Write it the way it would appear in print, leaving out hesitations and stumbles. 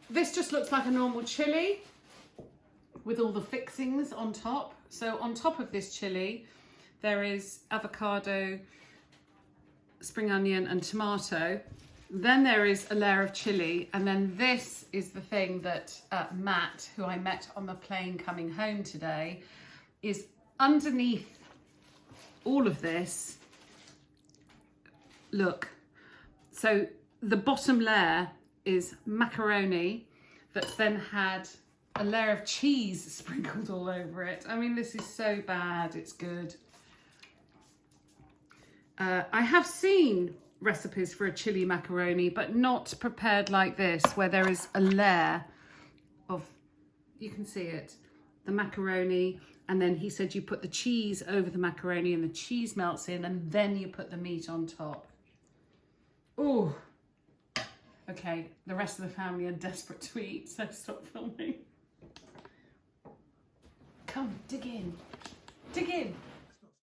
this just looks like a normal chili with all the fixings on top. So on top of this chili, there is avocado, spring onion and tomato. Then there is a layer of chili, and then this is the thing that Matt, who I met on the plane coming home today, is underneath all of this. Look, so the bottom layer is macaroni that's then had a layer of cheese sprinkled all over it. I mean, this is so bad, it's good. I have seen recipes for a chili macaroni, but not prepared like this, where there is a layer of, you can see it, the macaroni, and then he said you put the cheese over the macaroni and the cheese melts in, and then you put the meat on top. Oh, okay, the rest of the family are desperate to eat, so stop filming. Come, dig in, dig in.